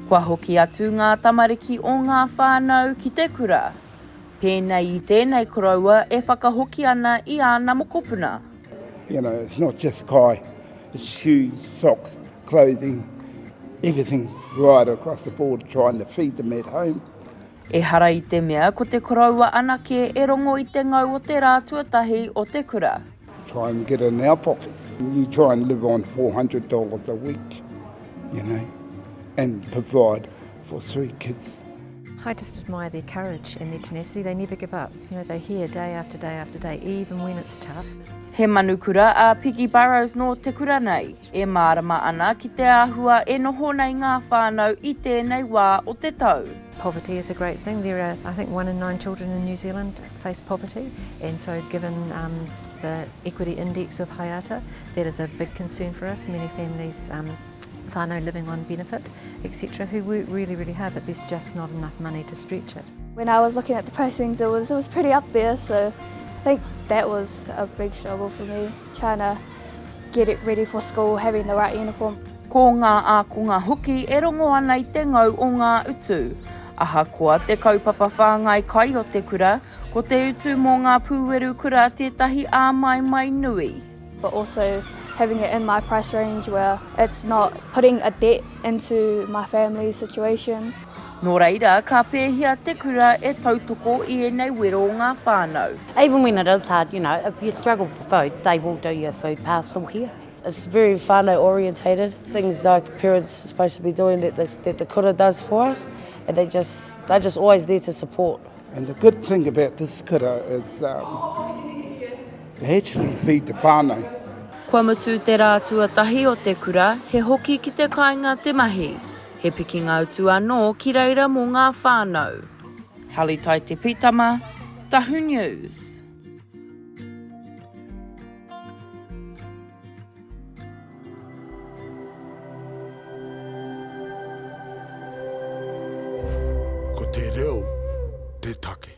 Kua hoki atu ngā tamariki o ngā whānau ki te kura. Pēnei I tēnei koraua e whakahoki ana I āna mokopuna. You know, it's not just kai, it's shoes, socks, clothing, everything right across the board, trying to feed them at home. E hara I te mea ko te koraua anake e rongo I te ngau o te rā tuatahi o te kura. Try and get it in our pockets. You try and live on $400 a week, you know, and provide for 3 kids. I just admire their courage and their tenacity. They never give up. You know, they're here day after day after day, even when it's tough. He manukura a Piggy Burrows no te kura nei. E mārama ana ki te āhua e noho nei ngā whānau I tēnei wā o te tau. Poverty is a great thing. There are, I think, 1 in 9 children in New Zealand face poverty. And so given the equity index of Haeata, that is a big concern for us. Many families whānau living on benefit, etc., who work really, really hard, but there's just not enough money to stretch it. When I was looking at the pricings, it was pretty up there, so I think that was a big struggle for me, trying to get it ready for school, having the right uniform. Ko ngā ākonga hoki e rongo ana I te ngau o ngā utu. Ahakoa te kaupapa whāngai kai o te kura, ko te utu mō ngā pūweru kura tētahi ā mai nui. But also having it in my price range where it's not putting a debt into my family's situation. Nō reira, ka pēhia te kura e tautoko I nei wero o ngā whānau. Even when it is hard, you know, if you struggle for food, they will do your food parcel here. It's very whānau orientated. Things like parents are supposed to be doing that the kura does for us, and they're just always there to support. And the good thing about this kura is they actually feed the whānau. Kua mutu te rā tuatahi o te kura, he hoki ki te kāinga te mahi. He piki ngā utu anō ki reira mō ngā whānau. Halle Taite-Pitama, Tahu News. Ko te reo, te take.